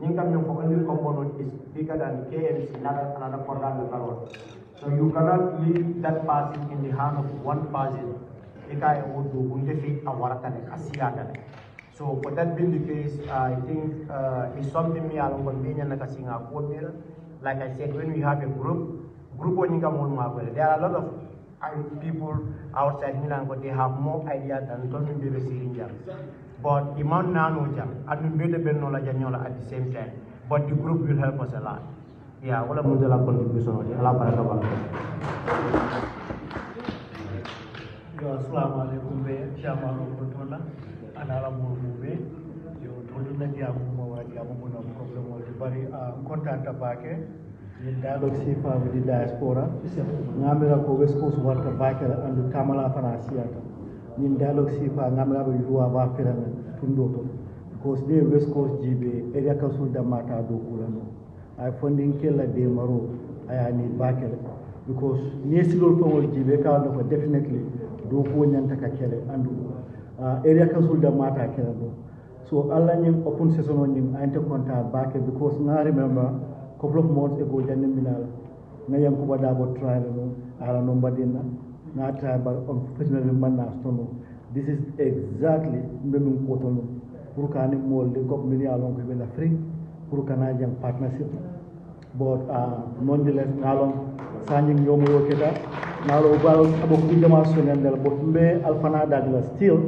income for only component is bigger than KMC, another program. So you cannot leave that person in the hand of one person. So for that being the case, I think it's something me along like I said, when we have a group there are a lot of people outside Milan, but they have more ideas than talking to the Syrian. But Imam Nano Jam, and we better knowledge at the same time. But the group will help us a lot. Yeah, what about the contribution? Assalamu alaikum, Chairman of Controller, and Alamur. You told me that you have no problem with the body. Contact Bac Dialogue with the diaspora. Namira ko West Coast worker Bac and Tamala Fanasiata. In dialogue Namira Yua Bafiran Tundoto. Because they West Coast GB, area council da Mata do Ulano. I funding Kella de Maro, I need Bac. Because Nesilo for GB definitely do Nyantaka Kele and area council da Mata Kelabo. So Allah nyim open season on nyim ante contact Bac because I remember couple of months ago janim minal ngayam ko bada bo trial no ala no badina na try but unfortunately man na stono. This is exactly mbem ko tono pour kani mol de gop million ko be la free pour kana jang partnership but nonetheless ngalon sanjing yomo yoketa nalo balo abo ko dama sonendal but mbe alfana dagla still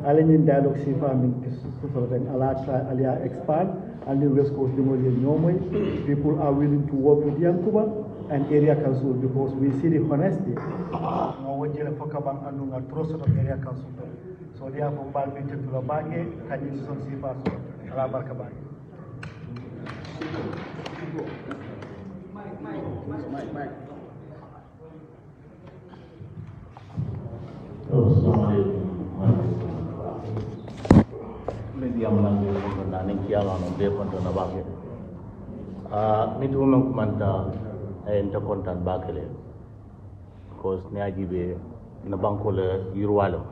ala nyin dialogue sifa min so den ala try ala expand and the West Coast people are willing to work with Yankuba and area council because we see the honesty. Area council. So therefore, Balbit to the Bac, can you see Faso? Alabarkabak. Media menanggung menanding kialan untuk konten Bac. Ni tu memang kumanta enta konten Bac le. Because ni aji be na bangko le yurualo.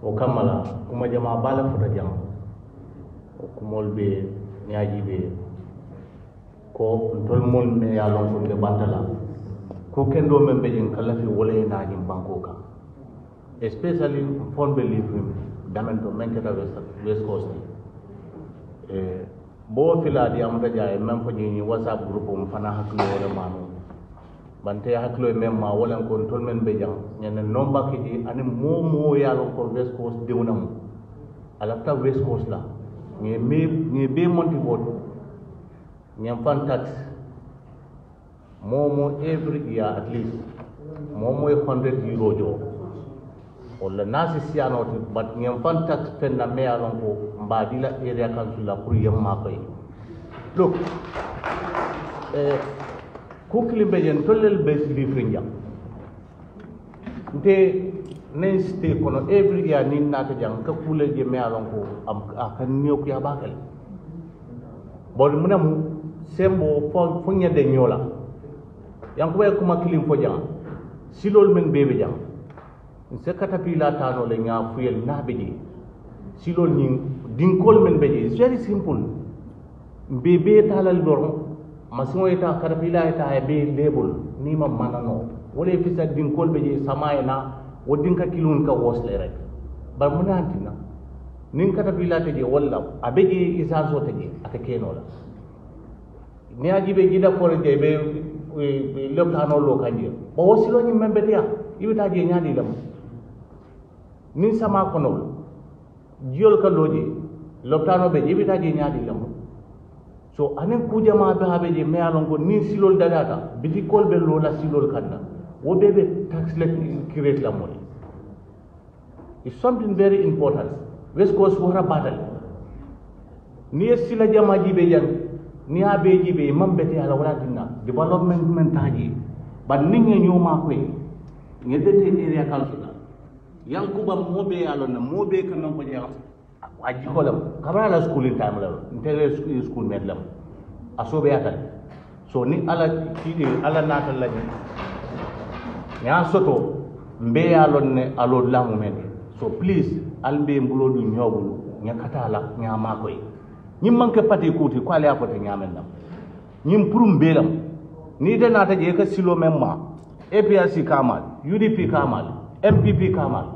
O kamala kuma jama bala futa jam. O kumol be ni aji be ko tol mol me ya lon ko be batala. Ko kendo membe jeng kala fi wole na jim bangko ka. Especially phone believe him. Damento menketa West Coast bo fila di amda jaay même fa ñi WhatsApp groupe um fana haklo wala manu bante haklo même ma wala ko tol men be jang ñen nomba kidi ani momo yalo ko West Coast dewnam ala ta West Coast la ñi be monti vote ñam fan tax momo every year at least momo €100 jo wala nasi siano but ngem fan tax pen na me alon ko mbadila area council la pour yamma koy look kukli bejen tollel bes bi frinja nte nen stay kono every year nin nata jang ka kule je me alon ko am akan niok ya bakal bol munam sembo fo nyade nyola yang ko kuma kilim fo jang silol men bebe jang se katapila tano le nga fuyel na beji silol ni dinkol men beji is very simple bebe talal dorm masimo eta katapila eta be label ni ma manano wala fisa dinkol beji samayna wodinka kilun ka wosle rek bar munantina nin katapila teje walla abeji isaso teje atakeno la ni ajibe gida fore je be loptano lo kanje bo wasilo ni membetia ibita je nyadi lam nin sama kono jiol ka loje loptano be jibita je nyaadi lam so anen kujama be habe je me alon ko nin silol dadata bitikol be lola silol kanna wo bebe tax let create la mo is something very important West Coast wara battle ni sila jama jibe jan ni habe jibe mambete ala wala dinna development men taji ban ninge nyoma ko ngedete area council Yankuba mobe alon mobe kan ko je aji kolam kabara la school in time la intere school med lam asobe atal so ni ala kidi ala natal la nya soto mbe alon ne alod lamu men so please albe mbulo du nyobul nya katala nya makoy ñim manke pati kuti ko ala ko te nyamen nam ñim purum belam ni de nata je ka silo memma APRC kamal UDP kamal MPP kamal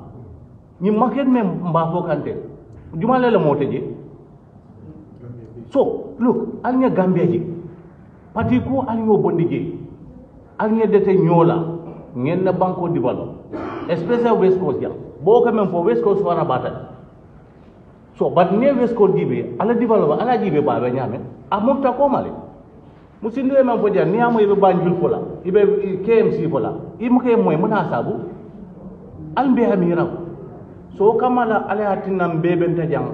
ñim maket mem mba fo kante jumale la mote je so look alnya Gambia je pati ko alnyo bondi je alnya dete nyola ngeen na banko develop especially West Coast jam bo ka mem fo West Coast wana bata so but ne West Coast dibe ala develop ala jibe ba be nyame a mofta ko male musinde mem fo jam ni amo ibe Banjul fola ibe KMC fola imu ke moy muna sabu albe amira so kamala ala hatinam beben ta jang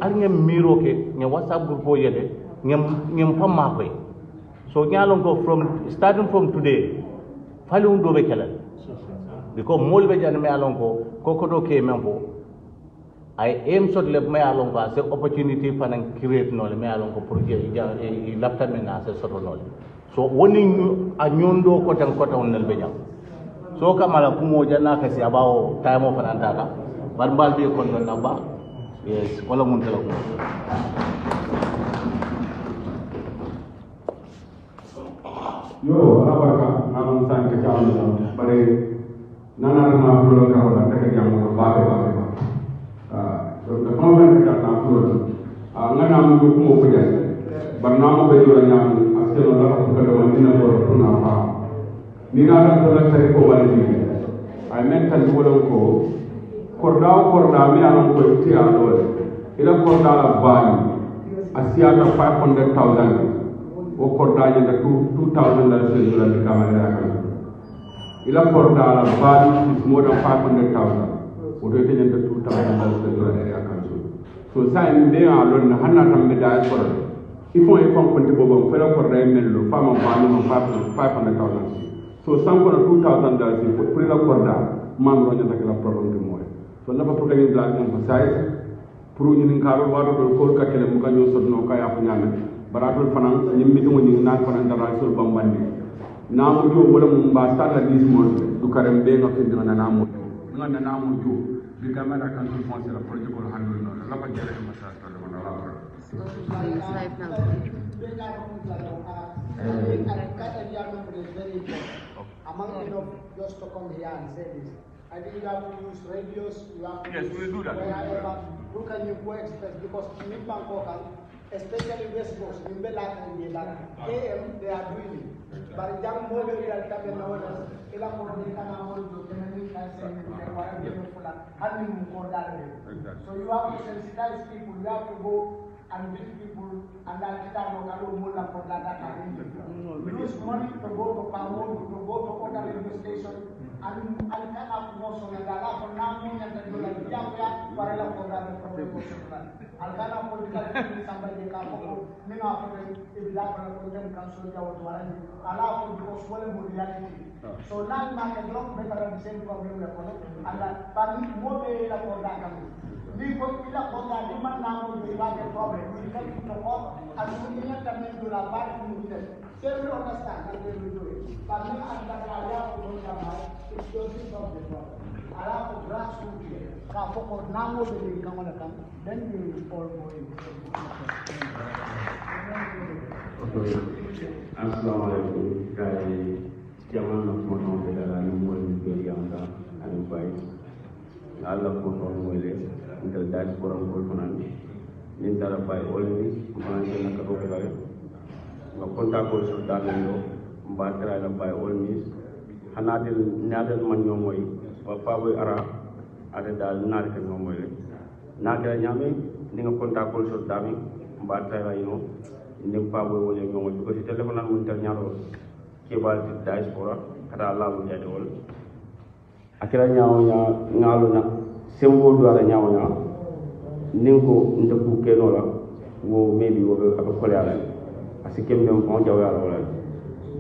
alngem miro ke nya WhatsApp group o yele ngem famma koy so nyalon ko starting from today falum do be kelal because mol be jan me alon ko do ke membo I aim sort le me alon ko as opportunity fanan create no le me alon ko project i laptan me na se soto no so woni a nyondo ko tan nel be jam so kamala kumo janna ka si abawo time of anantaka bar mbal be kon don namba yes wala mun telo yo alabarka nanon san ka jamu bare nana na fulo ka wala ta ka jamu ba ba so the moment ka na fulo ngana mu ko mo ko jare barna mo be yo nyam aske no la ko ka do dina ko na fa ni na ta ko la sai ko wala ni ay men tan ko don ko korda mi anon ko ti a do ila korda la bani asia ka 500,000 o kordaje da 2,000 la sejula di kamera kan ila korda la bali is more than 500,000 o do tenen da 2,000 la sejula di kan so sai mbe a lon hanna tam be diaspora il faut konti bobo fela korda e mello fama bali no 500,000 so sanko na 2,000 la si pour la korda man ro nyata kala problem de moy so na ba pour ngin la emphasize pour ñu ngaro wado do ko ka tele mu ka ñu sodno ka ya fu ñame baratul fanan nyimmi to ni na fanan dara sul bambandi na mu jo wala mu ba stala dis mo du karam be nga fi na na mu jo bi kamera kan sul fonse la projet ko hanul no la ba jere ma sa to na la among enough just to come here and say this. I think you have to use radios, you have to yes, we do that. Who can you co-express? Because in Bangkok, especially West Coast, in Belak and Yelan, AM, they are doing it. But young mobile real cabin nowadays, Ila Kornika now, so you have to sensitize people, you have to go and meet people, and then use money to go to Pamon, to go to other radio stations, and come up with also and for now, and then you like Yamia, Varela program for the Algana political somebody can go, Mina for if that content council allow for because one reality. So now you can drop better than the same problem, and that mobile for that coming. We put in a contact, you might now be like a problem. We can put a call, and we can come into the back to the so we understand that they will do it. But we understand that I have to go down, it's just solve the problem. I have to grassroots here. Now we come on the camp, then we will all go in. Okay. Assalamualaikum. Kay jaman nak mo de la ni mo ni be yanga ani bay. Allah ko ko mo le ngal diaspora ko fanan. Ni dara bay olni ma ni nak ko bay. Nga contact ko so dal yo mba tra la bay olni. Hanadel nadel man ñom moy wa pa boy ara ada dal nar ke ñom moy le. Nadel ñame ni nga contact ko so dami mba tra yo ni pa boy wole ñom ko ci telephone an mun tel ñaro kebal di diaspora kata lawu jade wol akira nyaaw nya ngalu na sembo do ala nyaaw nya ninko ndeku keno la wo maybe wo aka kole ala asikem dem on jaw ala wala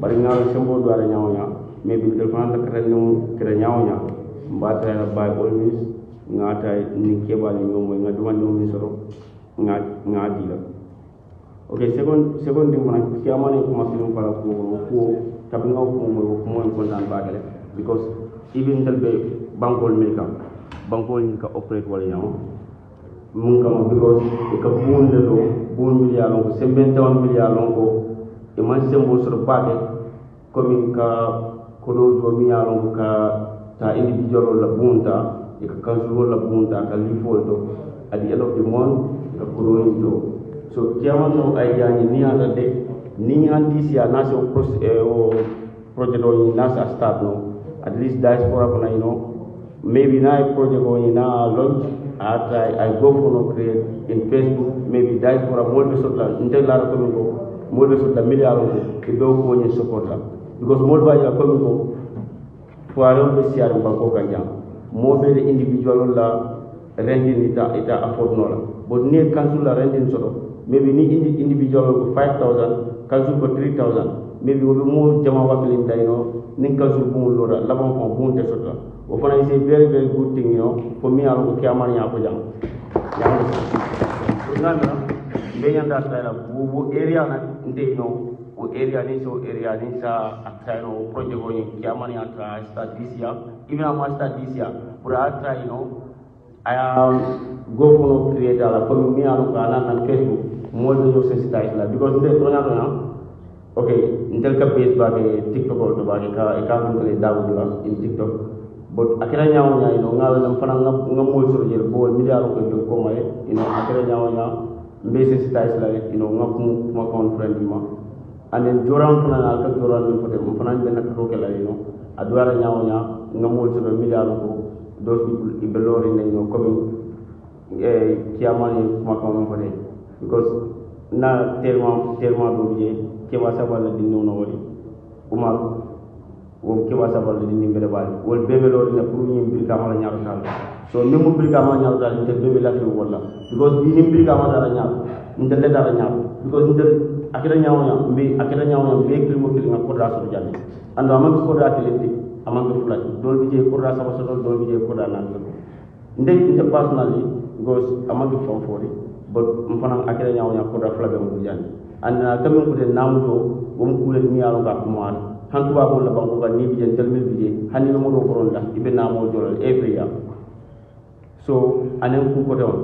bari ngalu sembo do ala nyaaw nya maybe del fan la kata no kira nyaaw nya mbata la bay always ngata ni kebal ñom moy nga duma ñom ni soro ngadi la okay second thing mana kiamane ko masilum para ko tapi ngaw ko mo kontan bagale because even del be bankol milka operate wala yaw mun because ka bun le do bun million ko sembenta on million ko e man sembo sur bade comme ka ko do do million ka ta individual la bunta e ka council la bunta ka lifo do at the end of the month ka ko do so chairman no ay jani ni ala de ni andi sia na so project o na sa start no at least diaspora ko na maybe na project o na launch after I go for no create in Facebook maybe diaspora more be sotla intel la ko ko more be sotla milliard ko do ko ni support la because more ba ya ko ko foaro be siar ba ko kanja mo be individual la rending ita afford no la but ni council la rending so maybe ni individual ko 5000 council ko 3000 maybe wo be mo jama wakilin dayno nin council bu lo la labon ko bu te sotla o fana is a very very good thing for me alo ko kiamani ya ko jang ngana be yanda tayla bu area na nde o area ni so area ni sa atayno project ko ni kiamani atra start this year even am start this year pour atra I am go for create ala ko mi alo ko ala na Facebook mo do sensitize la because nde to na okay intel ka base ba ke TikTok ko ba ke ka ko le dawo in TikTok but akira nyaaw nya ngala lam fana ngamol soro jere bo milliard ko do ko may akira nyaaw nya mbe sensitize la ngam ma kon friend ma and then joran fana na ka joran min fote mo fana ben ko ke la adwara nyaaw nya ngamol soro milliard ko those people ibelori ne comme kiamani ma kon fote because na tellement do je 𝒂𝒄𝒄𝒏 dinno no wori umar wo 𝒂𝒄𝒄𝒏 dinni mbere bal wol bebe lo ne pour ñim bir ka mala ñaaru tal so ni mu bir ka mala ñaaru tal inte bebe la fi wala because bi ni bir ka mala dara ñaaru inte le dara ñaaru because inte akira ñaaw be kilmo kil nga ko da so janni ando amanga ko da tilenti amanga fula dol bi je ko da sama so dol bi je ko da nan inte personally because amanga fam fori but mfana akira ñaaw ko da fula be mo janni anna kamin ko de namuto gom kule mi yaro ga ko man hantu ba ko la banko ga ni bijen tel mil bije hanni mo do koron la ibe namo jolal every year so anen ku ko don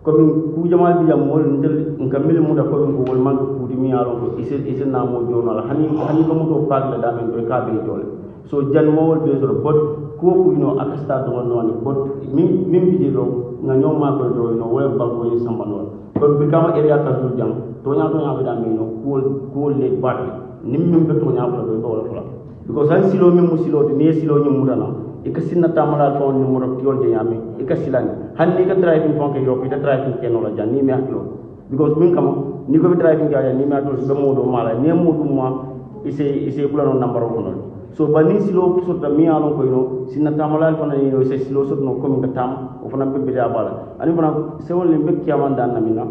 komin ku jamal bi jam mol ndel ngamil mu da komin ko wol man ku di mi yaro ko ise namo jolal hanni ko mo do pak la damen do ka be jole so jan mo wol be so bot ko ku akasta do non bot min bije do nga nyom ma ko do wol banko yi samba non kon bi kama area ka do jam tonya be da mino ko le bad nim min be tonya ko do wala fala because han silo min musilo de ne silo nyum mudana e ka sinna tamala to ni mo tiol je yami e ka silani han ni ka driving fon ke yo ita driving ke no la jan ni me aklo because min kama ni ko be driving ga ni me aklo be modo mala ne modo ma ise kula no number ko no so bani silo so da mi alon ko sinna tamala ko na ise silo so no ko min ka tam o fana be be da bala ani fana se wol be kiyaman dan na mina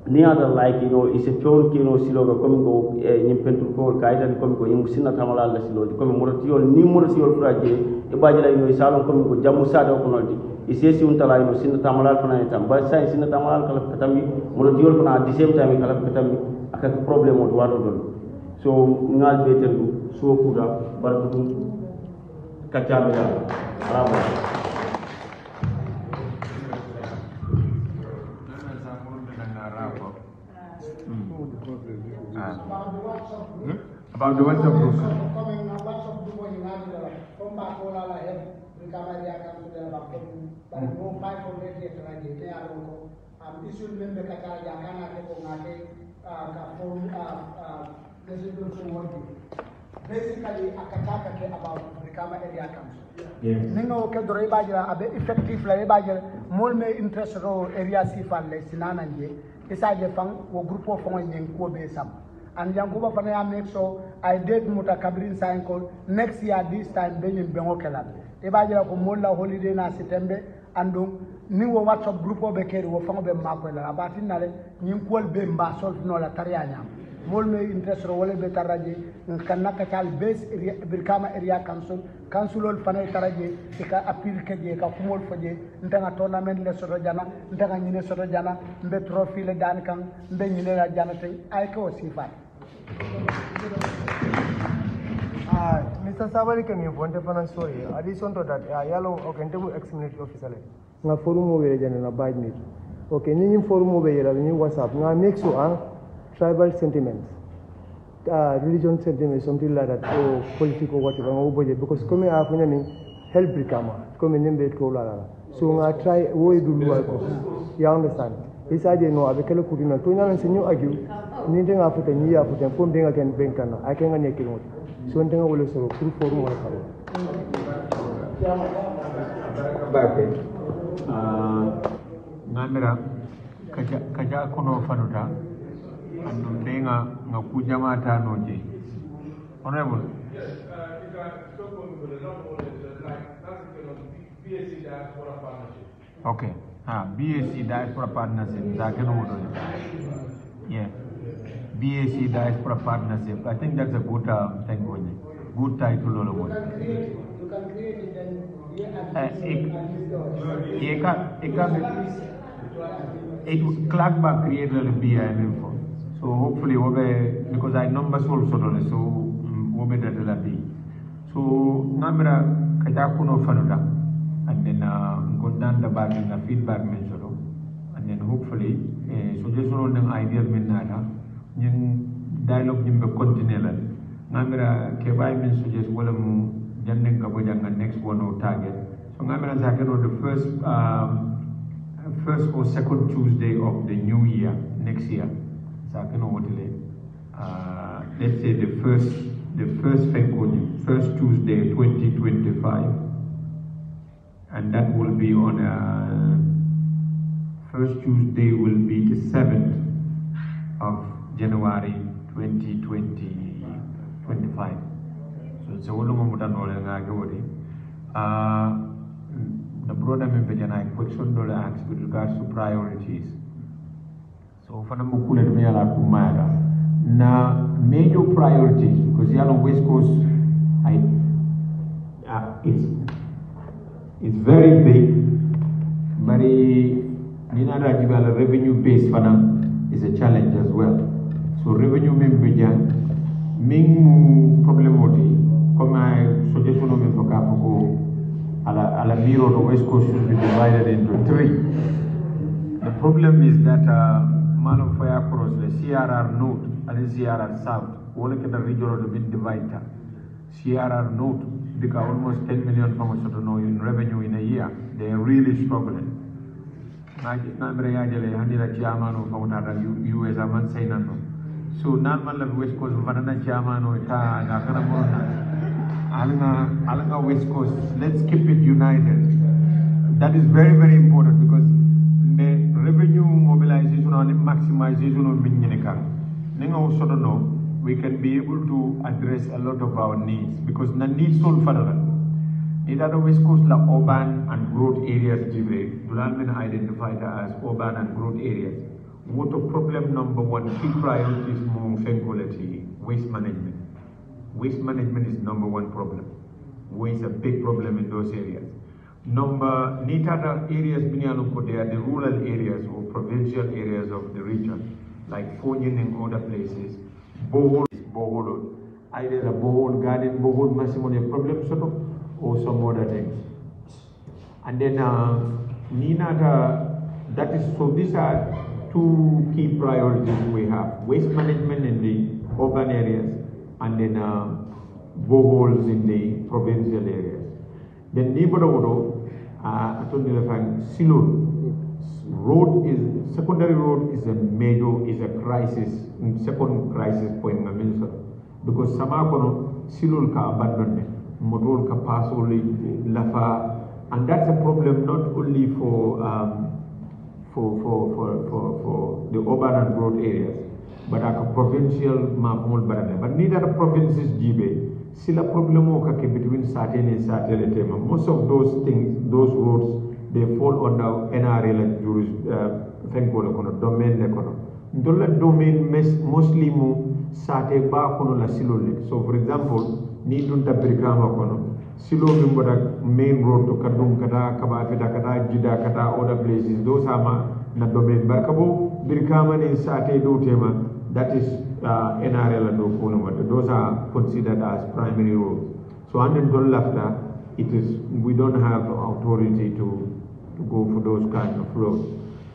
ni ada like ise fion kino silo ko comme ko nyim pentu ko kaida comme ko yim sinna tamala la silo comme moratiol ni moratiol fraje e baji la salon comme ko jamu sada ko noldi ise si untala sinna tamala fana tam ba sai sinna tamala kala katami moratiol fana at the same time kala katami aka problem o wato don so ngal be tendu so kuda baratu kacabe da bravo about the WhatsApp group. Basically, 𝒂𝒄𝒄𝒏 about Brikama area council. Ningo ke dore bajira abe effective la bajira mol me interest ro area sifal le sinana nje isaje fang wo groupe fo ngen ko be sam. And Yankuba Panaya make so I did Mutakabrin sign call next year this time being Bengokelan. Ebaja Mola holiday na September and new WhatsApp group of Bekeri or Fangbe Makwela about in Nale, Ninqual Bemba Salt Nola Tariana. Molme interest Role Betaraji, Kanakachal base Brikama area council, Council Fanay Taraji, Eka appeal Kaje, Kumol Faje, Ntanga tournament Le Sorojana, Ntanga Nine Sorojana, Betrophy Le Dankang, Benina Janate, Aiko Sifa. Mr. Sabali, can you want to story? Addition to that, yellow or can do ex-military officer. nga forum o wele jana na bad meet okay ni forum o wele ni WhatsApp nga make sure tribal sentiments religion sentiments something like that or political whatever nga uboje because come afuna ni help Brikama come nembe ko la so nga try wo do ko you understand isa je no abekele kudina to nyana senyo agiu ni ndenga afuta ni ya afuta ko ndenga ken benkana akenga nekino so ndenga wole so pour forum wala kala bake ngamira kaja kono fanuta andu ndenga ngakuja mata noje honorable okay BAC Diaspora Partnership yeah BAC Diaspora Partnership I think that's a good thing good title all over 𝒂𝒄𝒄𝒆𝒔 created a BIM for so hopefully because I numbers also so that be so namira kaja kuno fanuda and then gondan the bag in the feedback mention and then hopefully suggestion on the ideas menada yung dialogue nimbe continue la namira ke bay men suggest wala mu janden ka bo janga next one or target so ngamira zakeno the first or second Tuesday of the new year next year zakeno wotele let's say the first Tuesday 2025 and that will be on first Tuesday will be the 7th of January 2025 so it's a whole the broader member and I question asks with regards to priorities so for the mukule me ala kumara na major priorities because yalo West Coast it's very big very ninara jibala revenue base fana is a challenge as well so revenue membeja ming problem oti comme I suggestion of foka foko ala miro the West Coast should be divided into 3 the problem is that man of fire across the CRR North and the CRR South all the region of the bit divided CRR North because almost 10 million pounds in revenue in a year they are really struggling US aman sainano so nan man la West Coast vanana jamano ta nakana mona alanga West Coast let's keep it united that is very very important because the revenue mobilization and maximization of minyaneka nenga also don't know we can be able to address a lot of our needs because the needs all federal in other West Coast la urban and growth areas debate dulan men identified as urban and growth areas water problem number 1 key priorities more quality waste management is number 1 problem waste a big problem in those areas number other areas they are the rural areas or provincial areas of the region like Fonyin and other places bohol either a bohol garden bohol maximum problem sort of or some other things and then that is so these are 2 key priorities we have waste management in the urban areas and then boreholes in the provincial areas then secondary road is a crisis second crisis point because sama kono silul ka abandonne motor ka pasol lafa and that's a problem not only for the urban and growth areas but a provincial mapmol barane but neither the provinces jibe sila problemo ka ke between certain and certain tema most of those roads they fall under NRL domain kono dolla domain mostly mu sate ba kono la silole so for example ni dunta Brikama kono silo mimboda main road to kadum kata kabafita kata jida kata other places those are na domain barkabo Brikama ni sate do tema that is NRL do kono those are considered as primary roads so and then after we don't have authority to to go for those kind of roads.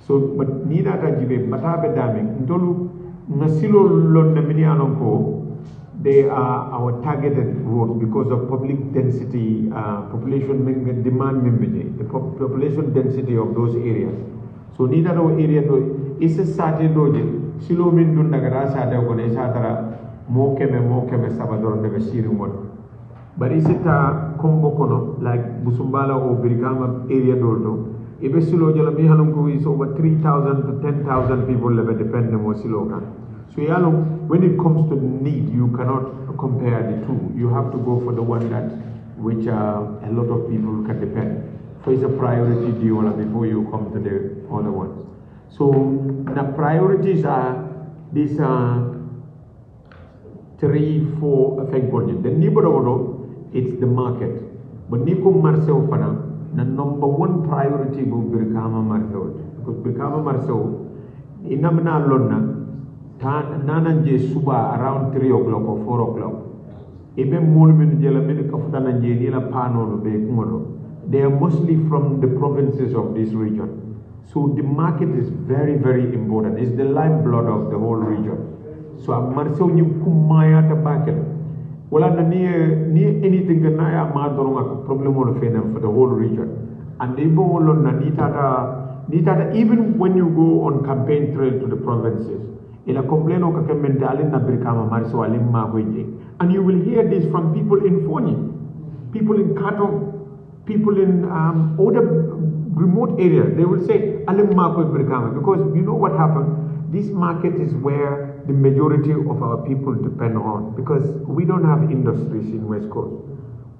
So, but ni data jibe batabe daming ndolu nasilo londe mini alonko. They are our targeted roads because of public density, population demand the population density of those areas. So ni data area do is a certain doje silo min dun dagara sa da ko ne sa tara mo keme sabador de besiri mon. But is it a combo kono like Busumbala or Birikama area doldo? Ibe silo jala mi halongo is over 3,000 to 10,000 people live depending on siloka. So when it comes to need, you cannot compare the two. You have to go for the one that which a lot of people can depend. So it's a priority deal before you come to the other ones. So the priorities are these 3, 4 things. The neighborhood, it's the market. But Nico Marcel Fana, the number one priority will be Birkama Marcel. Because Birkama Marcel, in Namana Lonna, Nananje Suba around 3 o'clock or 4 o'clock. Even more than they are mostly from the provinces of this region. So the market is very, very important. It's the lifeblood of the whole region. So Marcel you kumaya tabakel. Well, near anything that I am problem for the whole region. And they go on even when you go on campaign trail to the provinces. And you will hear this from people in Foni, people in Kato, people in other remote areas. They will say, because you know what happened? This market is where the majority of our people depend on, because we don't have industries in West Coast.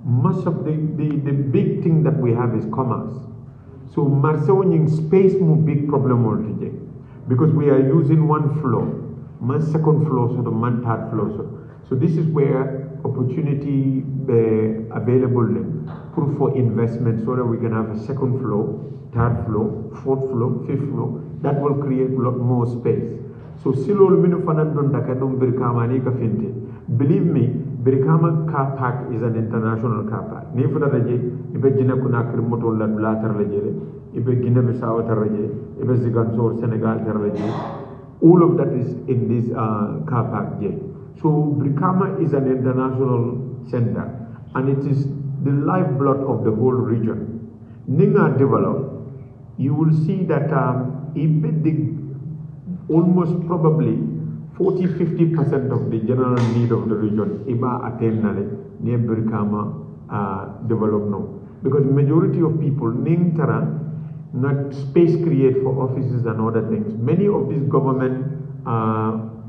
Much of the big thing that we have is commerce. So Marseille space more big problem already. Because we are using one floor, my second floor, so the man third floor. So this is where opportunity available for investment, so that we can have a second floor, third floor, fourth floor, fifth floor. That will create a lot more space. So silol minu fanandon dakadum Birkama ni kafinte. Believe me, Birkama car park is an international car park. Nefuda raje, ibe jina kuna krimoto la blatar raje. Ibe Guinea Bissau Taraje, Ibe Ziganzor Senegal Taraje, all of that is in this car park. So Brikama is an international center, and it is the lifeblood of the whole region. Ninga develop, you will see that almost probably 40-50% of the general need of the region iba attain near Brikama develop now, because majority of people ning tara not space create for offices and other things. Many of these government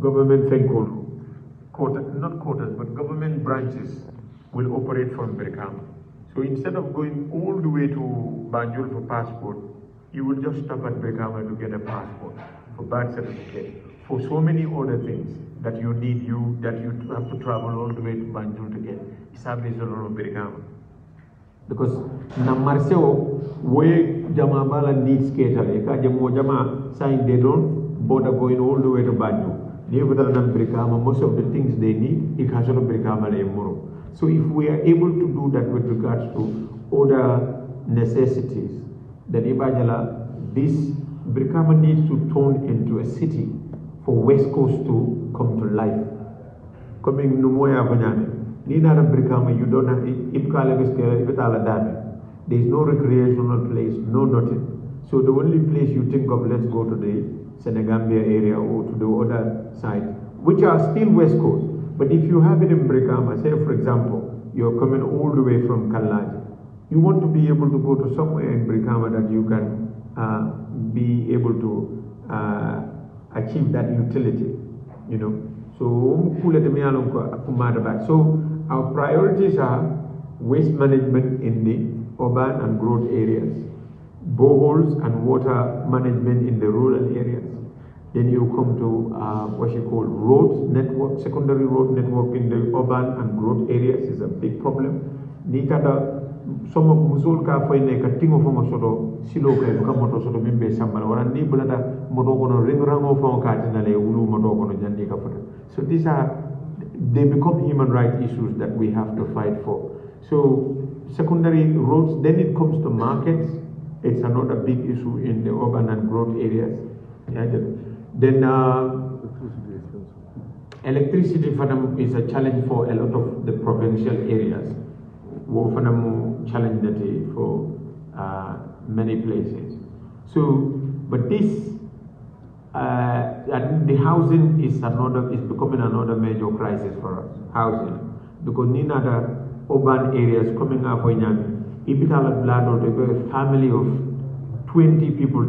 government branches will operate from Birkama. So instead of going all the way to Banjul for passport, you will just stop at Birkama to get a passport, for birth certificate, for so many other things that you need, that you have to travel all the way to Banjul to get. Establish a lot of Birkama. Because na Marceo where Jamabala needs catering, saying they don't bother going all the way to Banjul. Most of the things they need, so if we are able to do that with regards to other necessities, then this Brikama needs to turn into a city for West Coast to come to life. Coming Numoya Banyane. You don't have there is no recreational place, no nothing. So the only place you think of, let's go to the Senegambia area or to the other side, which are still West Coast. But if you have it in Brikama, say for example, you're coming all the way from Kalaji, you want to be able to go to somewhere in Brikama that you can be able to achieve that utility, you know. So our priorities are waste management in the urban and growth areas, boreholes and water management in the rural areas. Then you come to what you call roads network, secondary road network in the urban and growth areas is a big problem. Some of Musul ka fay nek tingo fo soto silo kay ko moto soto mimbe sambal wala ni bulata moto kono ring rango fo ka tinale wulu moto kono jandi ka fota. So these are, they become human rights issues that we have to fight for. So secondary roads, then it comes to markets, It's another big issue in the urban and growth areas. Then electricity for them is a challenge for a lot of the provincial areas. For them challenge that for many places. So, but this the housing is becoming another major crisis for us. Housing, because in other urban areas coming up in a family of 20 people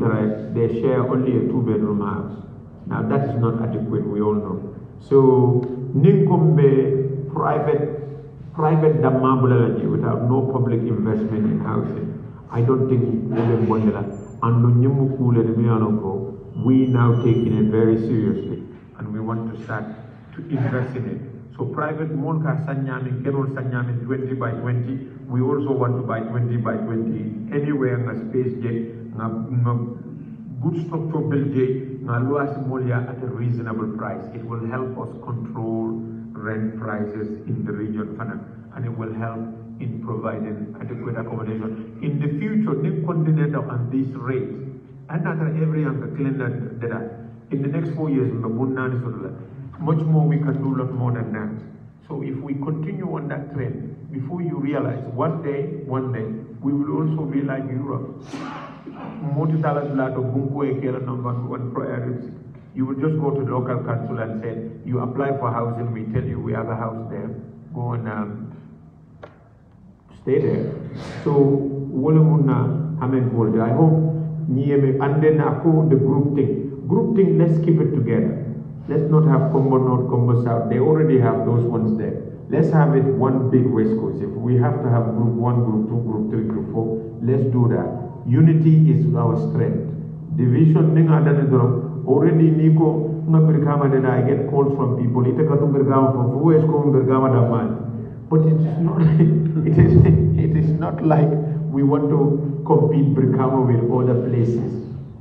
they share only a 2-bedroom house. Now that is not adequate, we all know. So Ninkombe private damabulalaji without no public investment in housing. I don't think we now taking it very seriously and we want to start to invest in it. So private monka sanyami kerol sanyami 20 by 20. We also want to buy 20 by 20 anywhere in a space j good structure build j at a reasonable price. It will help us control rent prices in the region and it will help in providing adequate accommodation. In the future, the continent on this rate, another every in the next 4 years, much more we can do a lot more than that. So if we continue on that trend, before you realize, one day, we will also be like Europe. Number one priority. You will just go to the local council and say, you apply for housing, we tell you we have a house there. Go and stay there. So, I hope, and then the group thing, let's keep it together. Let's not have combo north, combo south. They already have those ones there. Let's have it one big West Coast. If we have to have group 1, group 2, group 3, group 4, let's do that. Unity is our strength. Division, already Nico, I get calls from people. But it is not like we want to compete Brikama with other places.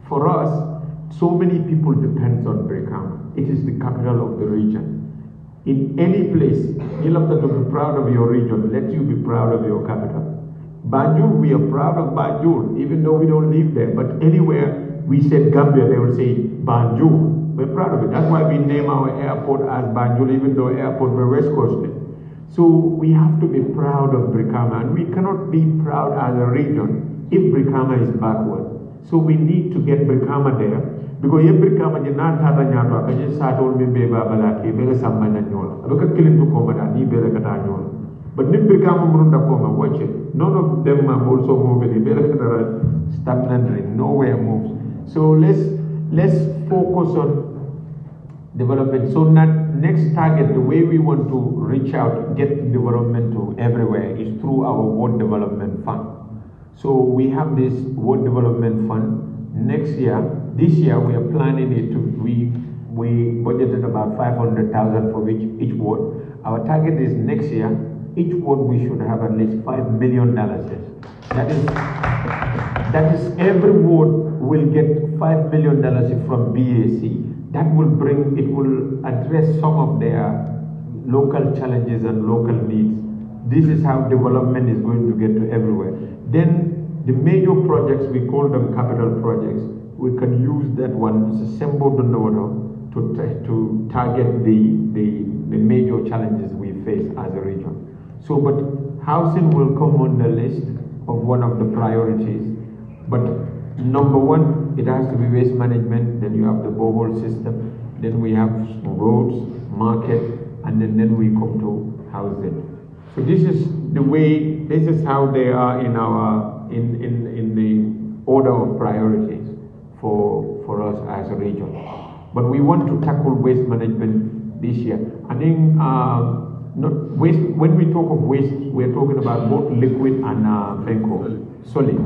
For us, so many people depend on Brikama. It is the capital of the region. In any place, you have to be proud of your region. Let you be proud of your capital. Banjul, we are proud of Banjul, even though we don't live there. But anywhere we said Gambia, they will say Banjul. We're proud of it. That's why we name our airport as Banjul, even though airport we're West Coast. So we have to be proud of Brikama, and we cannot be proud as a region if Brikama is backward. So we need to get Brikama there, because if Brikama is not Tadanyato, I can just start all me baby Balaki, Bela Samananola. Look at killing to Komada, Ni Bela Catanola. But if Brikama Murunda Koma, watch it. None of them are also moving. Bela Catara stagnant, nowhere moves. So let's focus on development. So next target, the way we want to reach out, get development to everywhere is through our Ward Development Fund. So we have this Ward Development Fund. This year we are planning it to, we budgeted about 500,000 for each ward. Our target is next year, each ward we should have at least $5 million. That is every ward will get $5 million from BAC. That will address some of their local challenges and local needs. This is how development is going to get to everywhere. Then the major projects, we call them capital projects. We can use that one, it's a symbol to target the major challenges we face as a region. So, but housing will come on the list of one of the priorities. But number one, it has to be waste management, then you have the borehole system, then we have roads, market, and then we come to housing. So this is the way, this is how they are in our, in the order of priorities for us as a region. But we want to tackle waste management this year. I think not waste, when we talk of waste, we're talking about both liquid and solid.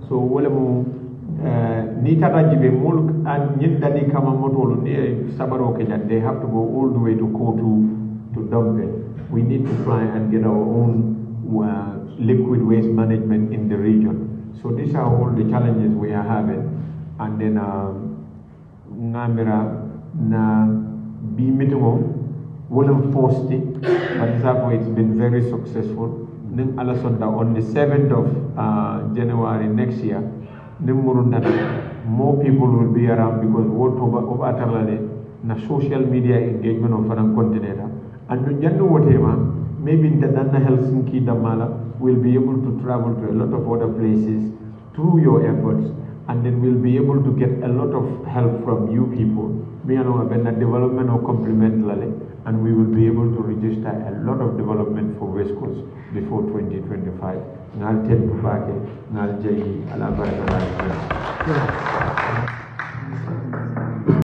So they have to go all the way to Kotu to dump it. We need to try and get our own liquid waste management in the region. So these are all the challenges we are having. And then na be meeting wouldn't force it, but it's been very successful. Then on the 7th of January next year, more people will be around because what of atalale na social media engagement of an continent and maybe in the Helsinki Damala will be able to travel to a lot of other places through your efforts, and then we'll be able to get a lot of help from you people. We are development or complement lale, and we will be able to register a lot of development for West Coast before 2025. Ngal ten Bac, ngal jayi ala baraka.